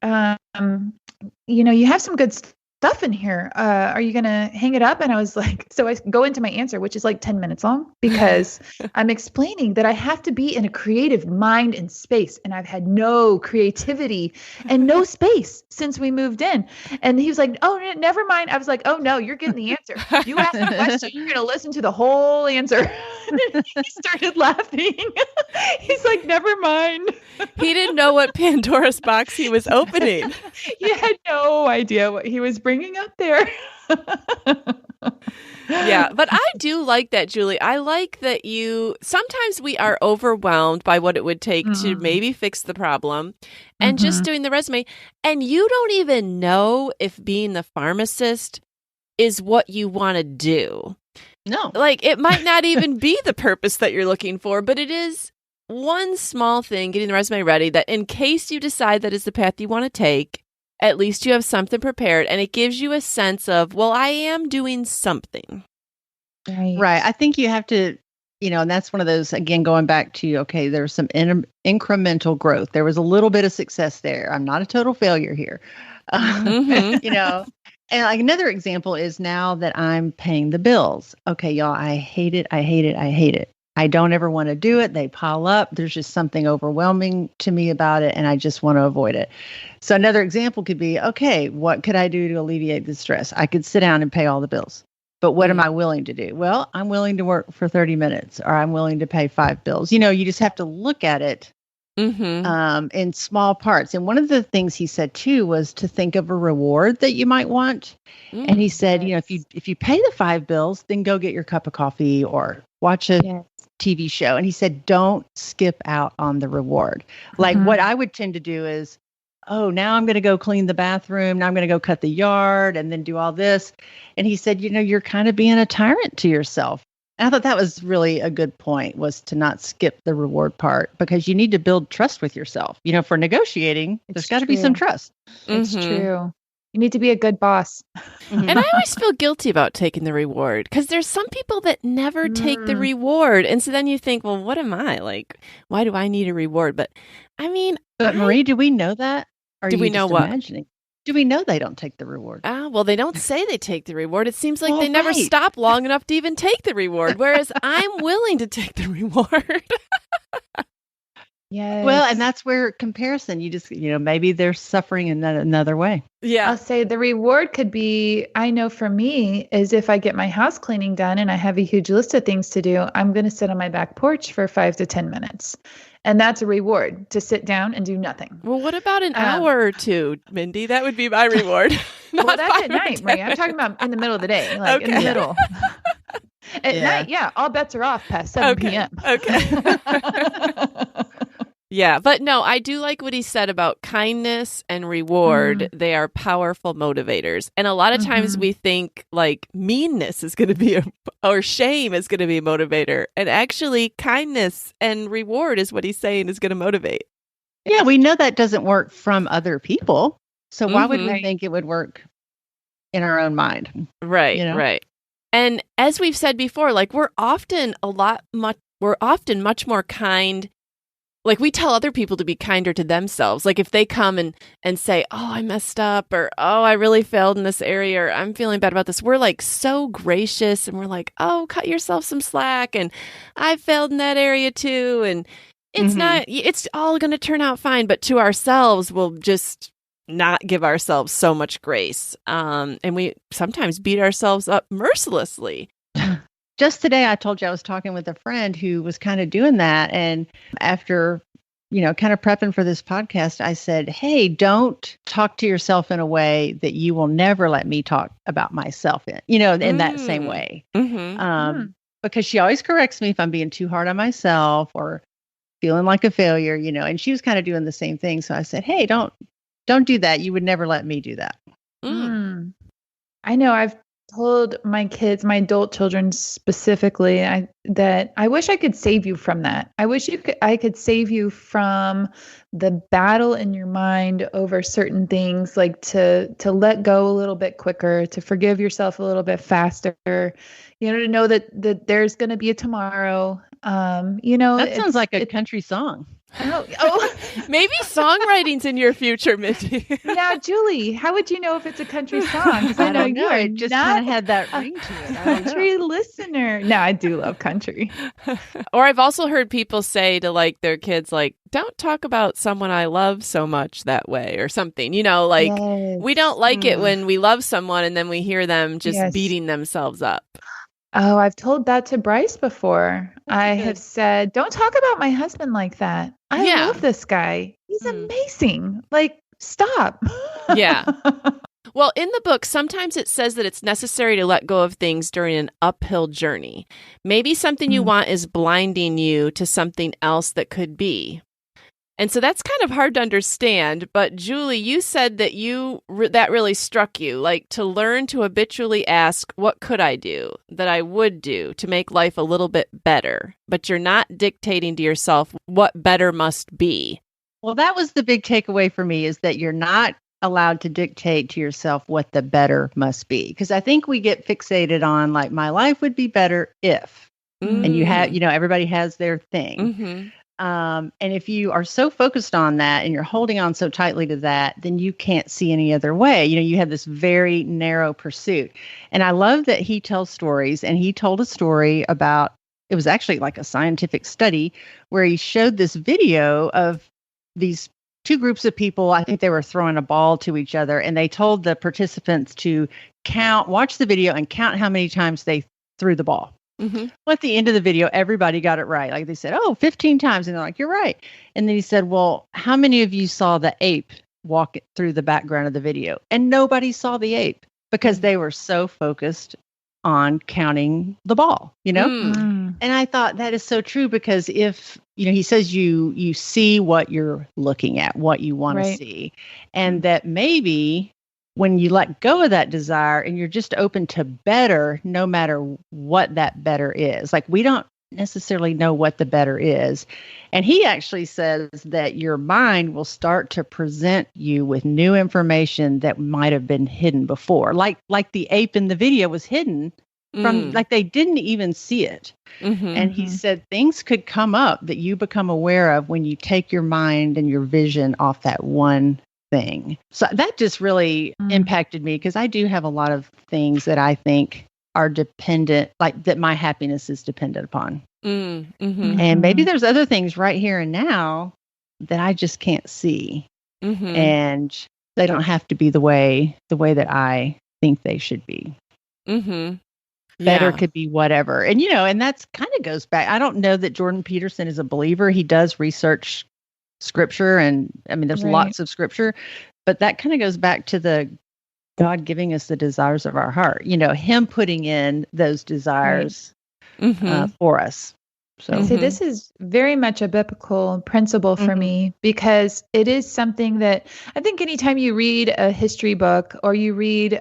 you have some good stuff in here. Are you going to hang it up? And I was like, so I go into my answer, which is like 10 minutes long, because I'm explaining that I have to be in a creative mind and space. And I've had no creativity and no space since we moved in. And he was like, oh, never mind. I was like, oh no, you're getting the answer. You asked the question, you're going to listen to the whole answer. And he started laughing. He's like, never mind. He didn't know what Pandora's box he was opening. He had no idea what he was bringing up there. Yeah, but I do like that, Julie. I like that sometimes we are overwhelmed by what it would take to maybe fix the problem and just doing the resume. And you don't even know if being the pharmacist is what you want to do. No. Like, it might not even be the purpose that you're looking for, but it is one small thing, getting the resume ready, that in case you decide that is the path you want to take, at least you have something prepared, and it gives you a sense of, well, I am doing something. Right. I think you have to, and that's one of those, again, going back to, okay, there's some incremental growth. There was a little bit of success there. I'm not a total failure here. And like another example is now that I'm paying the bills. Okay, y'all, I hate it. I don't ever want to do it. They pile up. There's just something overwhelming to me about it, and I just want to avoid it. So another example could be, okay, what could I do to alleviate the stress? I could sit down and pay all the bills. But what am I willing to do? Well, I'm willing to work for 30 minutes, or I'm willing to pay 5 bills. You just have to look at it in small parts. And one of the things he said too was to think of a reward that you might want. And he said, if you pay the 5 bills, then go get your cup of coffee or watch a TV show. And he said, don't skip out on the reward. Like what I would tend to do is, oh, now I'm going to go clean the bathroom. Now I'm going to go cut the yard and then do all this. And he said, you're kind of being a tyrant to yourself. And I thought that was really a good point, was to not skip the reward part, because you need to build trust with yourself. For negotiating, there's got to be some trust. It's true. You need to be a good boss. And I always feel guilty about taking the reward, because there's some people that never take the reward. And so then you think, well, what am I? Like, why do I need a reward? But I mean, Marie, do we know that? Or do we know what? Imagining? Do we know they don't take the reward? Well, they don't say they take the reward. It seems like they never stop long enough to even take the reward, whereas I'm willing to take the reward. Yes. Well, and that's where comparison, you just, maybe they're suffering in another way. Yeah. I'll say the reward could be, I know for me, is if I get my house cleaning done and I have a huge list of things to do, I'm going to sit on my back porch for 5 to 10 minutes. And that's a reward, to sit down and do nothing. Well, what about an hour or two, Mindy? That would be my reward. Well, that's at night, Marie. I'm talking about in the middle of the day, like in the middle. At night, all bets are off past 7 p.m. Okay. Yeah, but no, I do like what he said about kindness and reward. They are powerful motivators. And a lot of times we think like meanness is going to be or shame is going to be a motivator. And actually kindness and reward is what he's saying is going to motivate. Yeah, we know that doesn't work from other people. So why would we think it would work in our own mind? Right, right. And as we've said before, like we're often much more kind. Like we tell other people to be kinder to themselves. Like if they come and say, oh, I messed up, or, oh, I really failed in this area, or I'm feeling bad about this. We're like so gracious, and we're like, oh, cut yourself some slack. And I failed in that area too. And it's all going to turn out fine. But to ourselves, we'll just not give ourselves so much grace. And we sometimes beat ourselves up mercilessly. Just today, I told you I was talking with a friend who was kind of doing that. And after, kind of prepping for this podcast, I said, hey, don't talk to yourself in a way that you will never let me talk about myself in that same way. Because she always corrects me if I'm being too hard on myself or feeling like a failure, and she was kind of doing the same thing. So I said, hey, don't do that. You would never let me do that. I know I've told my kids, my adult children specifically, that I wish I could save you from that. I wish I could save you from the battle in your mind over certain things, like to let go a little bit quicker, to forgive yourself a little bit faster, to know that there's going to be a tomorrow. That sounds like a country song. Oh, maybe songwriting's in your future, Mindy. Now, Julie, how would you know if it's a country song? I don't know. It just kind of had that ring to it. Country listener. No, I do love country. Or I've also heard people say to like their kids, like, don't talk about someone I love so much that way or something. We don't like it when we love someone and then we hear them just beating themselves up. Oh, I've told that to Bryce before. I have said, don't talk about my husband like that. I love this guy. He's amazing. Like, stop. Yeah. Well, in the book, sometimes it says that it's necessary to let go of things during an uphill journey. Maybe something you want is blinding you to something else that could be. And so that's kind of hard to understand. But Julie, you said that that really struck you, like to learn to habitually ask, what could I do that I would do to make life a little bit better? But you're not dictating to yourself what better must be. Well, that was the big takeaway for me, is that you're not allowed to dictate to yourself what the better must be. Because I think we get fixated on like, my life would be better if, and you have, everybody has their thing. And if you are so focused on that and you're holding on so tightly to that, then you can't see any other way. You have this very narrow pursuit. And I love that he tells stories, and he told a story about, it was actually like a scientific study where he showed this video of these two groups of people. I think they were throwing a ball to each other, and they told the participants to watch the video and count how many times they threw the ball. Mm-hmm. Well, at the end of the video, everybody got it right. Like they said, oh, 15 times. And they're like, you're right. And then he said, well, how many of you saw the ape walk through the background of the video? And nobody saw the ape because they were so focused on counting the ball, And I thought that is so true because if, he says you see what you're looking at, what you want to see, and that maybe when you let go of that desire and you're just open to better, no matter what that better is, like we don't necessarily know what the better is. And he actually says that your mind will start to present you with new information that might have been hidden before. Like the ape in the video was hidden from, like they didn't even see it. Mm-hmm. And he said things could come up that you become aware of when you take your mind and your vision off that one thing. So that just really impacted me because I do have a lot of things that I think are dependent, like that my happiness is dependent upon. Mm-hmm. And maybe there's other things right here and now that I just can't see. Mm-hmm. And they don't have to be the way that I think they should be. Mm-hmm. Better could be whatever. And, and that's kind of goes back. I don't know that Jordan Peterson is a believer. He does research scripture. And I mean, there's lots of scripture, but that kind of goes back to the God giving us the desires of our heart, him putting in those desires for us. So See, this is very much a biblical principle for me because it is something that I think anytime you read a history book or you read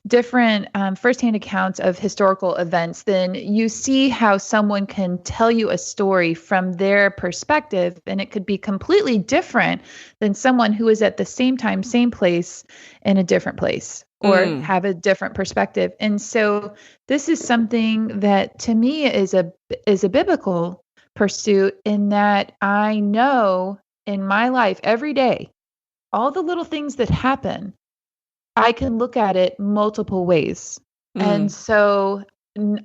different firsthand accounts of historical events, then you see how someone can tell you a story from their perspective, and it could be completely different than someone who is at the same time, same place in a different place or have a different perspective. And so this is something that to me is a biblical pursuit in that I know in my life every day, all the little things that happen, I can look at it multiple ways. And so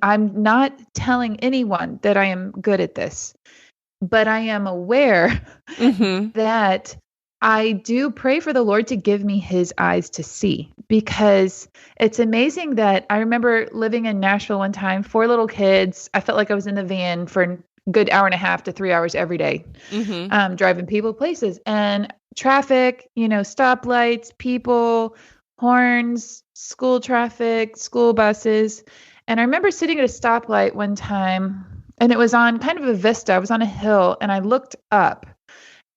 I'm not telling anyone that I am good at this, but I am aware that I do pray for the Lord to give me his eyes to see, because it's amazing that I remember living in Nashville one time, 4 little kids. I felt like I was in the van for a good hour and a half to 3 hours every day, driving people places and traffic, stoplights, people, horns, school traffic, school buses. And I remember sitting at a stoplight one time, and it was on kind of a vista. I was on a hill, and I looked up,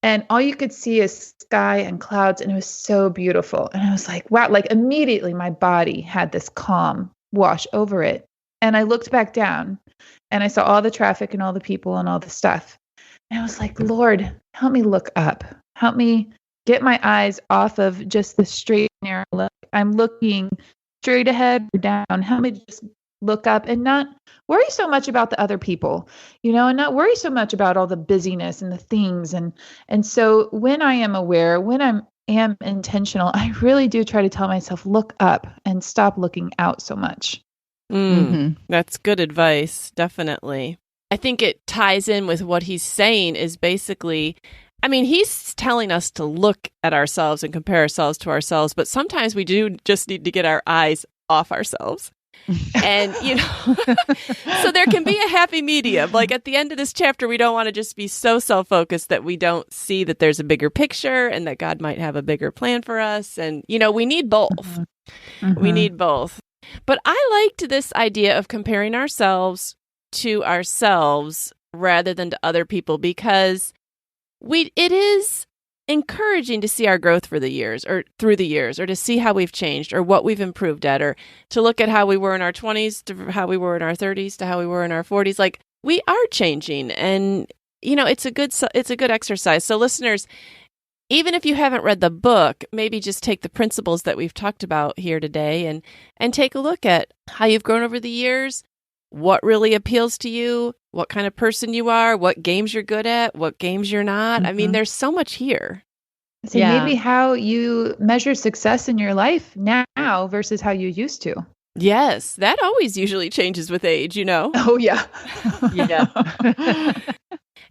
and all you could see is sky and clouds, and it was so beautiful. And I was like, wow, like immediately my body had this calm wash over it. And I looked back down, and I saw all the traffic and all the people and all the stuff. And I was like, Lord, help me look up. Help me get my eyes off of just the straight and narrow look. I'm looking straight ahead or down. Help me just look up and not worry so much about the other people, and not worry so much about all the busyness and the things. And so when I am aware, when I am intentional, I really do try to tell myself, look up and stop looking out so much. That's good advice. Definitely. I think it ties in with what he's saying is basically, he's telling us to look at ourselves and compare ourselves to ourselves, but sometimes we do just need to get our eyes off ourselves. And, so there can be a happy medium. Like at the end of this chapter, we don't want to just be so self-focused that we don't see that there's a bigger picture and that God might have a bigger plan for us. And, we need both. We need both. But I liked this idea of comparing ourselves to ourselves rather than to other people, because it is encouraging to see our growth through the years, or to see how we've changed or what we've improved at, or to look at how we were in our 20s to how we were in our 30s to how we were in our 40s. Like we are changing, and it's a good exercise. So listeners, even if you haven't read the book, maybe just take the principles that we've talked about here today and take a look at how you've grown over the years, what really appeals to you, what kind of person you are, what games you're good at, what games you're not. There's so much here. So maybe how you measure success in your life now versus how you used to. Yes, that always usually changes with age, Oh, yeah. Yeah.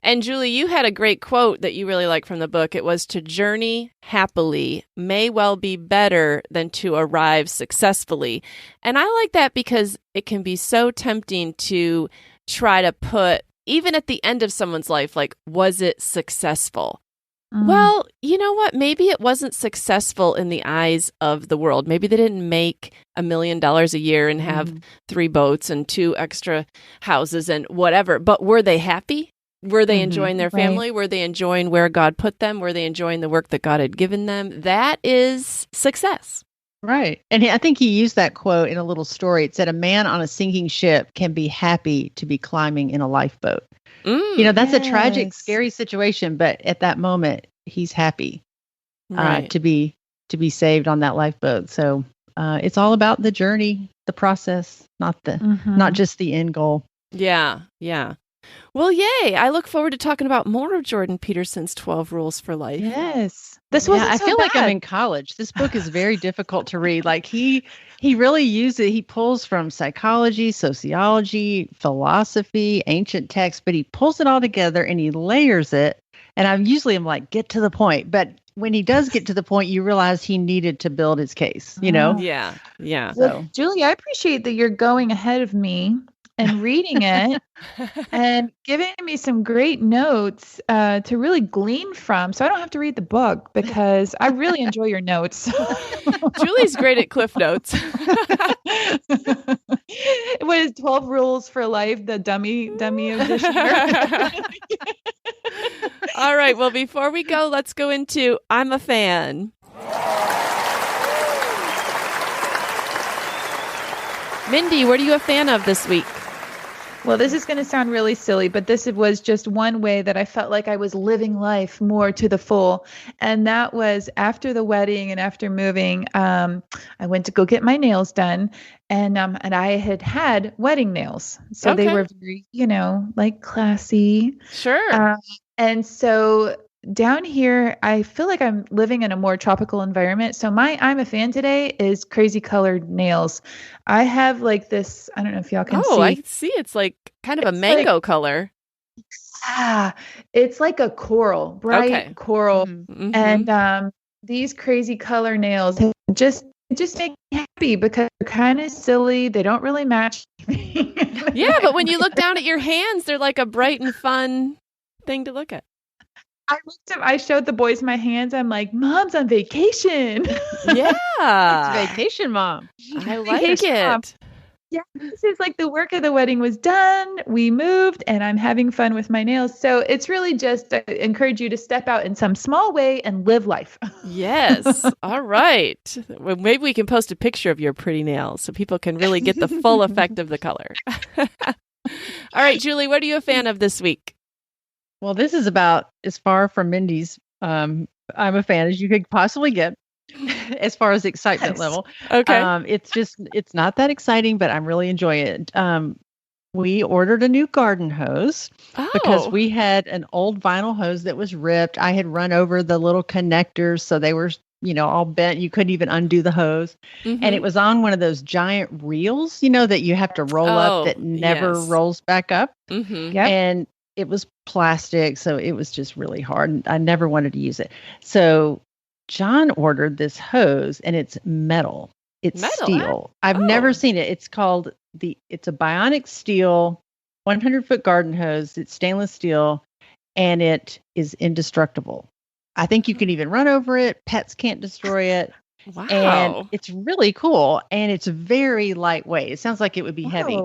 And Julie, you had a great quote that you really like from the book. It was, "To journey happily may well be better than to arrive successfully." And I like that because it can be so tempting to try to put, even at the end of someone's life, like, was it successful? Well, you know what? Maybe it wasn't successful in the eyes of the world. Maybe they didn't make $1 million a year and have 3 boats and 2 extra houses and whatever. But were they happy? Were they enjoying their family? Were they enjoying where God put them? Were they enjoying the work that God had given them? That is success. Right. And I think he used that quote in a little story. It said, "A man on a sinking ship can be happy to be climbing in a lifeboat." That's a tragic, scary situation, but at that moment, he's happy to be saved on that lifeboat. So it's all about the journey, the process, not just the end goal. Yeah. Well, yay. I look forward to talking about more of Jordan Peterson's 12 Rules for Life. Yes. This wasn't I so feel bad. like I'm in college. This book is very difficult to read. Like he really uses he pulls from psychology, sociology, philosophy, ancient texts, but he pulls it all together and he layers it. And I'm like, get to the point. But when he does get to the point, you realize he needed to build his case, Yeah. Well, Julie, I appreciate that you're going ahead of me and reading it and giving me some great notes to really glean from. So I don't have to read the book because I really enjoy your notes. Julie's great at Cliff Notes. What is 12 Rules for Life, the dummy edition? All right. Well, before we go, let's go into I'm a Fan. Mindy, what are you a fan of this week? Well, this is going to sound really silly, but this was just one way that I felt like I was living life more to the full. And that was after the wedding and after moving, I went to go get my nails done. And I had wedding nails. So they were very, like classy. Sure. And so down here, I feel like I'm living in a more tropical environment. So my I'm a Fan today is crazy colored nails. I have like this, I don't know if y'all can see. Oh, I can see. It's like kind of a mango color. It's like a coral, bright coral. Mm-hmm. And these crazy color nails just make me happy because they're kind of silly. They don't really match me. Yeah, but when you look down at your hands, they're like a bright and fun thing to look at. I showed the boys my hands. I'm like, Mom's on vacation. Yeah. It's vacation, Mom. I like it. Mom. Yeah. This is like the work of the wedding was done. We moved and I'm having fun with my nails. So it's really just I encourage you to step out in some small way and live life. Yes. All right. Well, maybe we can post a picture of your pretty nails so people can really get the full effect of the color. All right, Julie, what are you a fan of this week? Well, this is about as far from Mindy's I'm a fan as you could possibly get as far as excitement level. Okay. It's not that exciting, but I'm really enjoying it. We ordered a new garden hose because we had an old vinyl hose that was ripped. I had run over the little connectors, so they were, all bent. You couldn't even undo the hose. Mm-hmm. And it was on one of those giant reels, that you have to roll up that never rolls back up. Mm-hmm. Yep. And it was plastic, so it was just really hard. I never wanted to use it. So John ordered this hose, and it's metal. It's steel. I've never seen it. It's called it's a bionic steel 100-foot garden hose. It's stainless steel, and it is indestructible. I think you can even run over it. Pets can't destroy it. Wow. And it's really cool, and it's very lightweight. It sounds like it would be heavy.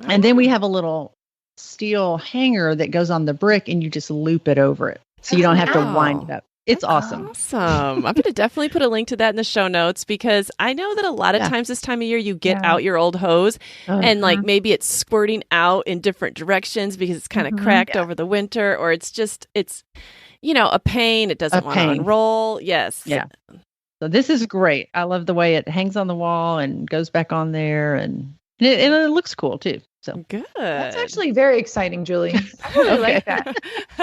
And then we have a little steel hanger that goes on the brick and you just loop it over it. So you don't have to wind it up. It's awesome. Awesome. I'm going to definitely put a link to that in the show notes because I know that a lot of times this time of year you get out your old hose and like maybe it's squirting out in different directions because it's kind of cracked over the winter or it's a pain. It doesn't want to unroll. Yes. Yeah. So this is great. I love the way it hangs on the wall and goes back on there and it looks cool too. So good. That's actually very exciting, Julie. I really like that.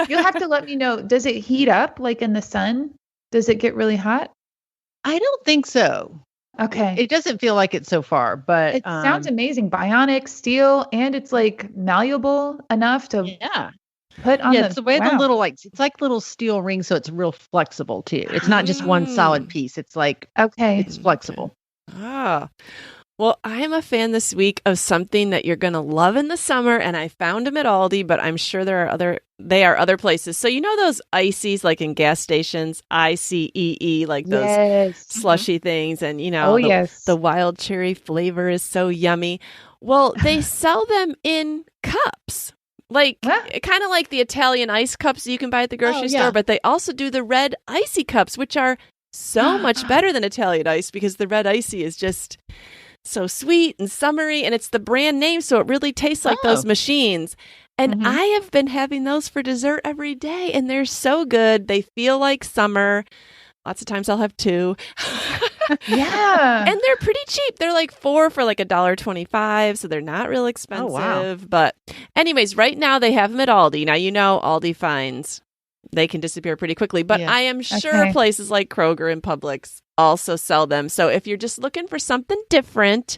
You'll have to let me know. Does it heat up like in the sun? Does it get really hot? I don't think so. Okay. It doesn't feel like it so far, but it sounds amazing. Bionic steel, and it's like malleable enough to. Yeah. put on it's the way the little, like, it's like little steel rings, so it's real flexible too. It's not just one solid piece. It's like, it's flexible. Ah. Well, I'm a fan this week of something that you're going to love in the summer, and I found them at Aldi, but I'm sure they are other places. So you know those Icees like in gas stations, Icee, like those slushy things, and you know, the wild cherry flavor is so yummy. Well, they sell them in cups. Like kind of like the Italian ice cups you can buy at the grocery store, but they also do the red Icee cups, which are so much better than Italian ice because the red Icee is just so sweet and summery, and it's the brand name, so it really tastes like those machines. And I have been having those for dessert every day, and they're so good. They feel like summer. Lots of times I'll have 2. Yeah. And they're pretty cheap. They're like 4 for like $1.25, so they're not real expensive. Oh, wow. But anyways, right now they have them at Aldi. Now, you know, Aldi finds they can disappear pretty quickly, but I am sure places like Kroger and Publix also sell them. So if you're just looking for something different,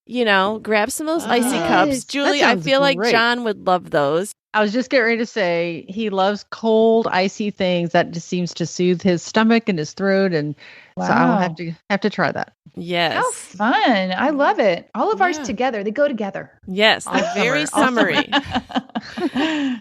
you know, grab some of those Icee cups. Julie, I feel like John would love those. I was just getting ready to say he loves cold, icy things. That just seems to soothe his stomach and his throat, and so I will have to try that. Yes, how fun! I love it. All of ours together, they go together. Yes, they're very summery.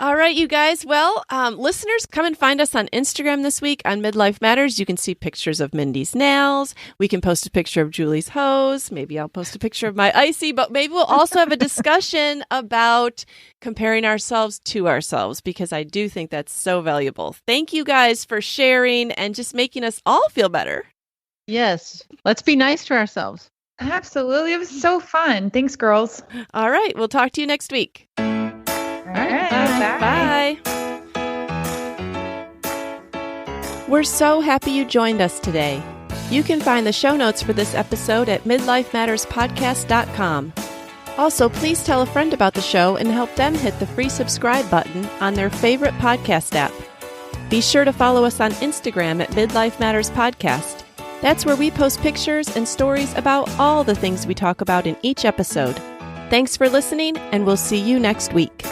All right, you guys. Well, listeners, come and find us on Instagram this week on Midlife Matters. You can see pictures of Mindy's nails. We can post a picture of Julie's hose. Maybe I'll post a picture of my Icee, but maybe we'll also have a discussion about comparing ourselves to ourselves, because I do think that's so valuable. Thank you guys for sharing and just making us all feel better. Yes. Let's be nice to ourselves. Absolutely. It was so fun. Thanks, girls. All right. We'll talk to you next week. All right. Bye. We're so happy you joined us today. You can find the show notes for this episode at midlifematterspodcast.com. Also, please tell a friend about the show and help them hit the free subscribe button on their favorite podcast app. Be sure to follow us on Instagram at Midlife Matters Podcast. That's where we post pictures and stories about all the things we talk about in each episode. Thanks for listening, and we'll see you next week.